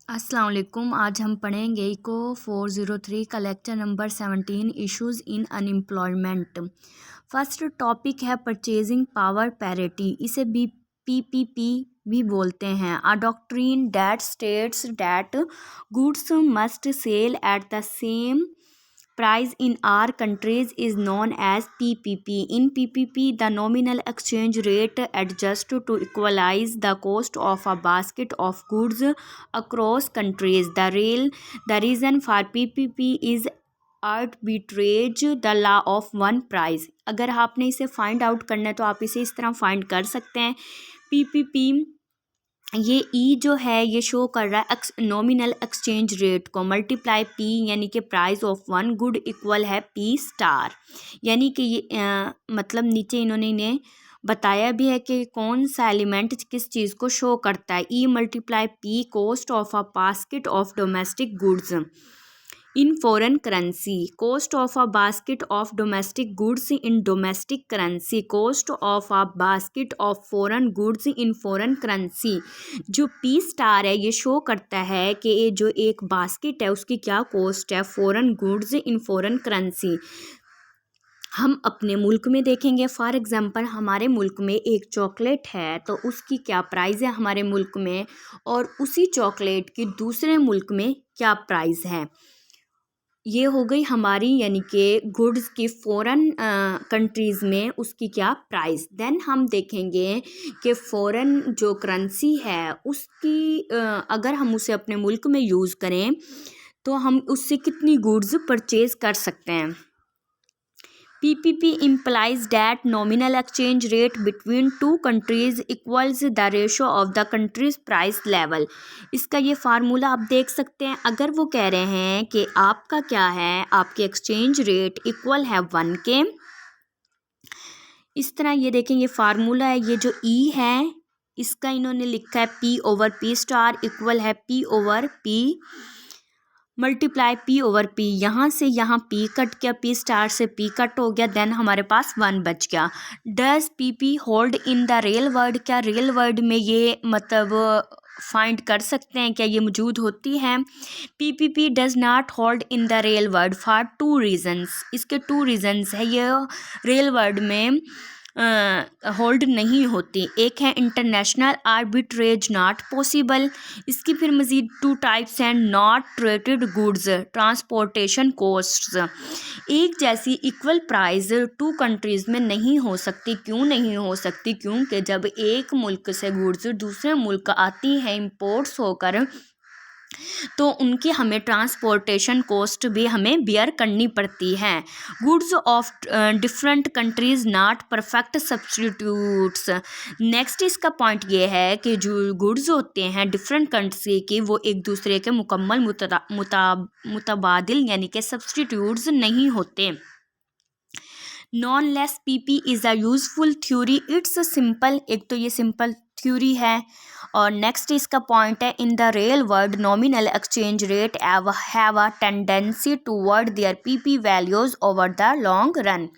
अस्सलाम वालेकुम। आज हम पढ़ेंगे इको 403 का lecture number 17 issues in unemployment. First topic है परचेजिंग पावर पैरिटी, इसे पीपीपी भी बोलते हैं। A doctrine that states that goods must sell at the same price in our countries is known as PPP. In PPP, the nominal exchange rate adjusts to equalize the cost of a basket of goods across countries. The reason for PPP is arbitrage, the law of one price. अगर आपने इसे find out करना है तो आप इसे इस तरह फाइंड कर सकते हैं। PPP ये ई जो है ये शो कर रहा है नॉमिनल एक्सचेंज रेट को मल्टीप्लाई पी यानी कि price of one good equal है पी स्टार, यानी कि ये मतलब नीचे इन्हें बताया भी है कि कौन सा एलिमेंट किस चीज़ को शो करता है। E multiply P cost of a basket of domestic goods in foreign currency, cost of a basket of domestic goods in domestic currency, cost of a basket of foreign goods in foreign currency। जो P star है ये show करता है कि ये जो एक basket है उसकी क्या कॉस्ट है foreign goods in foreign currency. हम अपने मुल्क में देखेंगे, फॉर एग्जांपल हमारे मुल्क में एक चॉकलेट है तो उसकी क्या प्राइस है हमारे मुल्क में, और उसी चॉकलेट की दूसरे मुल्क में क्या प्राइस है। ये हो गई हमारी यानी कि गुड्स की फ़ॉरेन कंट्रीज़ में उसकी क्या प्राइस। देन हम देखेंगे कि फ़ॉरेन जो करेंसी है उसकी अगर हम उसे अपने मुल्क में यूज़ करें तो हम उससे कितनी गुड्स परचेज़ कर सकते हैं। PPP implies that nominal exchange rate between two countries equals the ratio of the country's price level। इसका ये फार्मूला आप देख सकते हैं। अगर वो कह रहे हैं कि आपका क्या है, आपके एक्सचेंज रेट इक्वल है 1 के, इस तरह ये देखें ये फार्मूला है। ये जो ई है इसका इन्होंने लिखा है P over P star equal है P over P multiply P over P. यहाँ से यहाँ पी कट गया, पी स्टार से पी कट हो गया, देन हमारे पास 1 बच गया। Does P P hold in the real world, क्या रियल वर्ल्ड में ये मतलब फाइंड कर सकते हैं, क्या ये मौजूद होती है। P P does not hold in the real world for 2 reasons. इसके 2 रीजन्स है, ये रियल वर्ल्ड में होल्ड नहीं होती। एक है इंटरनेशनल आर्बिट्रेज नॉट पॉसिबल। इसकी फिर मज़ीद 2 टाइप्स हैं, not treated goods, transportation costs. एक जैसी इक्वल प्राइस 2 कंट्रीज़ में नहीं हो सकती। क्यों नहीं हो सकती? क्योंकि जब एक मुल्क से गुड्स दूसरे मुल्क आती हैं इंपोर्ट्स होकर तो उनकी हमें ट्रांसपोर्टेशन कॉस्ट भी हमें बियर करनी पड़ती है। Goods of different countries not perfect substitutes. Next इसका पॉइंट ये है कि जो गुड्स होते हैं डिफरेंट कंट्री की वो एक दूसरे के मुकम्मल मुतबादिल यानी कि सब्सटीट्यूट्स नहीं होते। Non less PP is a useful theory, it's simple. एक तो ये सिंपल थ्योरी है, और नेक्स्ट इसका पॉइंट है in the real world nominal exchange rate have a tendency toward their PP values over the long run.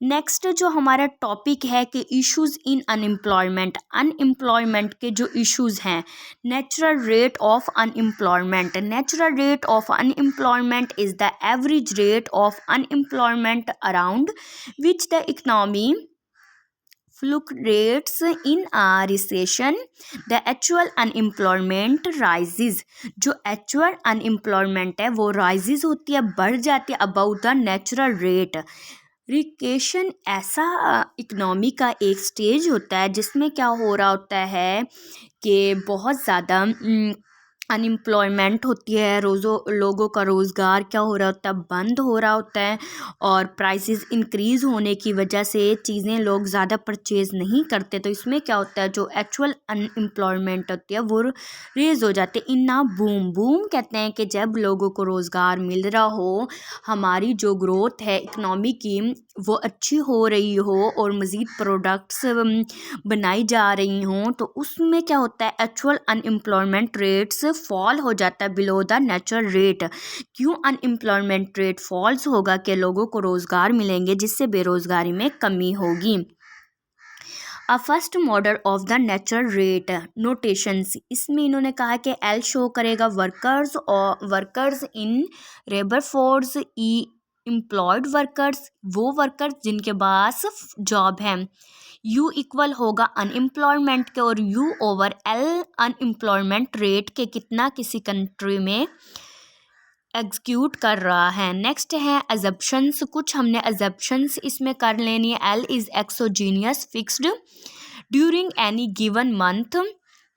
Next जो हमारा topic है कि इश्यूज़ इन अनएम्प्लॉयमेंट, अनएम्प्लॉयमेंट के जो इश्यूज़ हैं। Natural rate of unemployment, natural rate of unemployment is the average rate of unemployment around which the economy fluctuates in a recession। the actual unemployment rises, जो actual unemployment है वो rises होती है, बढ़ जाती है above the natural rate। रिकेशन ऐसा economy का एक स्टेज होता है जिसमें क्या हो रहा होता है कि बहुत ज़्यादा अनएम्प्लॉयमेंट होती है, लोगों का रोज़गार क्या हो रहा होता है, बंद हो रहा होता है, और प्राइसेस इंक्रीज़ होने की वजह से चीज़ें लोग ज़्यादा परचेज़ नहीं करते। तो इसमें क्या होता है जो एक्चुअल अनएम्प्लॉयमेंट होती है वो रेज़ हो जाते हैं। इन्ना बूम बूम कहते हैं कि जब लोगों को रोज़गार मिल रहा हो, हमारी जो ग्रोथ है इकनॉमी की वो अच्छी हो रही हो और मज़ीद प्रोडक्ट्स बनाई जा रही हों, तो उसमें क्या होता है एक्चुअल अनएम्प्लॉयमेंट रेट्स फॉल हो जाता है बिलो द नेचुरल रेट। क्यों अनएम्प्लॉयमेंट रेट फॉल्स होगा? कि लोगों को रोज़गार मिलेंगे जिससे बेरोज़गारी में कमी होगी। A first model of the natural rate notations, इसमें इन्होंने कहा कि एल शो करेगा workers in labour force, E employed workers वो वर्कर्स जिनके पास जॉब है, यू इक्वल होगा अनएम्प्लॉयमेंट के और you over L unemployment rate के कितना किसी कंट्री में एग्जीक्यूट कर रहा है। नेक्स्ट है अजम्पशंस, कुछ हमने अजम्पशंस इसमें कर लेनी है। L is exogenous fixed during any given month,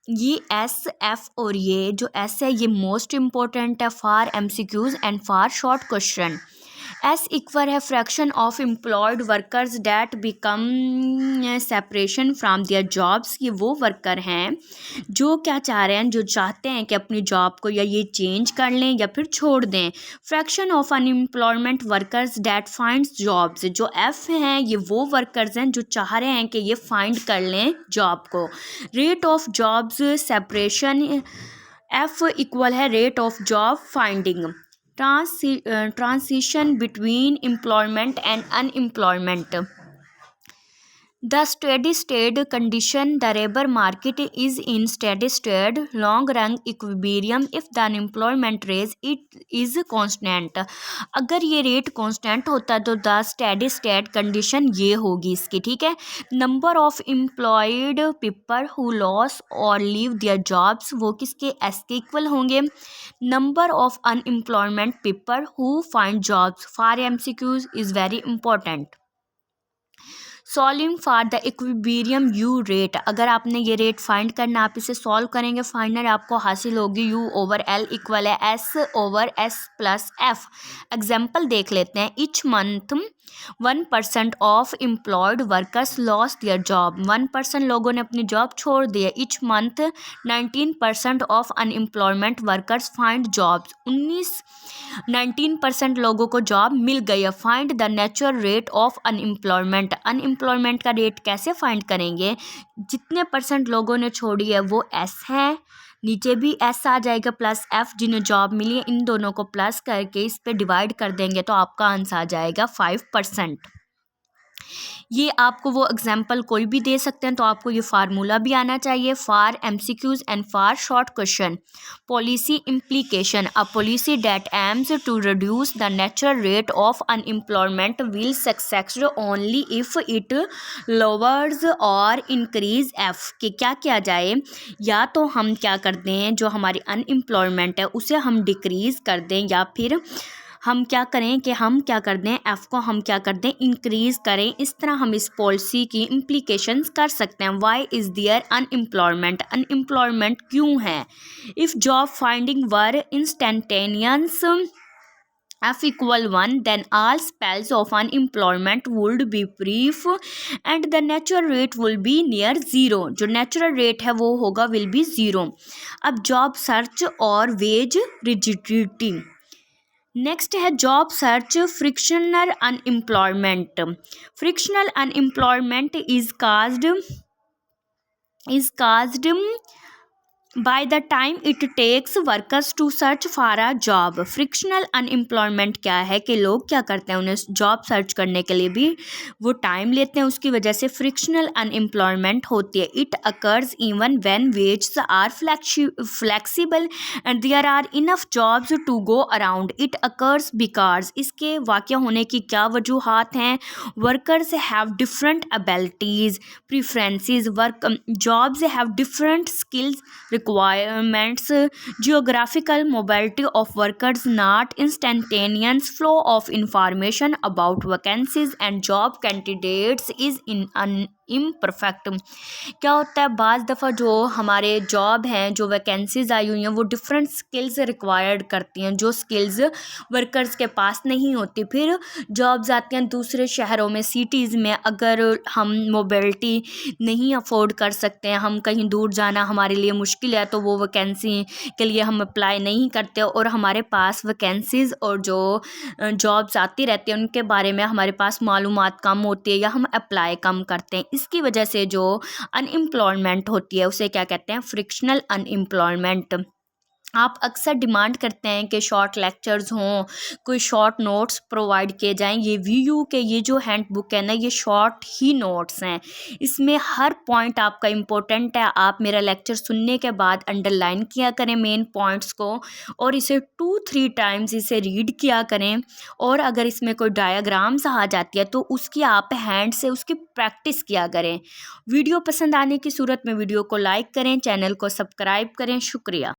ये एस एफ और ये जो एस है ये मोस्ट इम्पोर्टेंट है for MCQs and for short question. S equal है fraction of employed workers that become separation from their jobs, ये वो वर्कर हैं जो क्या चाह रहे हैं, जो चाहते हैं कि अपनी जॉब को या ये चेंज कर लें या फिर छोड़ दें। Fraction of unemployment workers that finds jobs, जो एफ हैं ये वो वर्कर्स हैं जो चाह रहे हैं कि ये फाइंड कर लें जॉब को। Rate of jobs separation, F equal है rate of job finding. Transition between employment and unemployment, the steady state condition, the labor market is in steady state long run equilibrium if the unemployment rate it is constant, अगर ये rate constant होता है तो the steady state condition ये होगी इसकी, ठीक है। Number of employed people who loss और लीव देयर जॉब्स वो किसके एस के इक्वल होंगे। Number of unemployment people who find jobs for MCQs is very important. Solving for the equilibrium you rate, अगर आपने ये रेट फाइंड करना आप इसे सॉल्व करेंगे फाइनल आपको हासिल होगी यू ओवर एल इक्वल है S over S plus F. Example देख लेते हैं। Etch month 1% of employed workers loss their job, 1% लोगों ने अपनी जॉब छोड़ दी है। Etch month 19% of unemployment workers find jobs, 19% लोगों को जॉब मिल गई है। Find the natural rate of unemployment, unemployment का रेट कैसे फाइंड करेंगे, जितने परसेंट लोगों ने छोड़ी है वो एस है, नीचे भी एस आ जाएगा प्लस एफ जिन्हें जॉब मिली है, इन दोनों को प्लस करके इस पे डिवाइड कर देंगे तो आपका आंसर आ जाएगा 5%। ये आपको वो एग्जाम्पल कोई भी दे सकते हैं तो आपको ये फार्मूला भी आना चाहिए for MCQs and for short question. Policy implication, a policy that aims to reduce the natural rate of unemployment will successful only if it lowers और इंक्रीज एफ, कि क्या किया जाए, या तो हम क्या कर दें जो हमारी अनएम्प्लॉयमेंट है उसे हम डिक्रीज़ कर दें या फिर हम क्या करें कि हम क्या कर दें एफ़ को हम क्या कर दें इंक्रीज़ करें। इस तरह हम इस पॉलिसी की इम्प्लीकेशंस कर सकते हैं। Why is there unemployment, unemployment क्यों है। If job finding were instantaneous F equal 1 then all spells of unemployment would be brief and the natural rate will be near zero, जो natural rate है वो होगा will be zero। अब job search और wage rigidity। Next है job search frictional unemployment. Frictional unemployment is caused by the time it takes workers to search for a job. Frictional unemployment क्या है कि लोग क्या करते हैं, उन्हें जॉब सर्च करने के लिए भी वो टाइम लेते हैं, उसकी वजह से फ्रिक्शनल अनएम्प्लॉयमेंट होती है। It occurs even when wages are flexible and there are enough jobs to go around. It occurs because, इसके वाक़या होने की क्या वजूहात हैं, workers have different abilities preferences, work jobs have different skills requirements, geographical mobility of workers, not instantaneous flow of information about vacancies and job candidates is imperfect. क्या होता है बाज़ दफ़ा जो हमारे जॉब हैं, जो वैकेंसीज आई हुई हैं वो डिफरेंट स्किल्स रिक्वायर्ड करती हैं, जो स्किल्स वर्कर्स के पास नहीं होती। फिर जॉब्स आती हैं दूसरे शहरों में, सिटीज़ में, अगर हम मोबिलिटी नहीं अफोर्ड कर सकते हैं, हम कहीं दूर जाना हमारे लिए मुश्किल है, तो वो वैकेंसी के लिए हम अप्लाई नहीं करते और हमारे पास वैकेंसीज़ और जो जॉब्स आती रहती हैं उनके बारे में हमारे पास मालूमात कम होती है या हम अप्लाई कम करते हैं। इसकी वजह से जो अनएम्प्लॉयमेंट होती है उसे क्या कहते हैं, फ्रिक्शनल अनएम्प्लॉयमेंट। आप अक्सर डिमांड करते हैं कि शॉर्ट लेक्चर्स हों, कोई शॉर्ट नोट्स प्रोवाइड किए जाएं। ये वीयू के ये जो हैंडबुक है ना, ये शॉर्ट ही नोट्स हैं। इसमें हर पॉइंट आपका इम्पोर्टेंट है। आप मेरा लेक्चर सुनने के बाद अंडरलाइन किया करें मेन पॉइंट्स को, और इसे 2-3 टाइम्स इसे रीड किया करें। और अगर इसमें कोई डायग्राम्स आ जाती है तो उसकी आप हैंड से उसकी प्रैक्टिस किया करें। वीडियो पसंद आने की सूरत में वीडियो को लाइक करें, चैनल को सब्सक्राइब करें। शुक्रिया।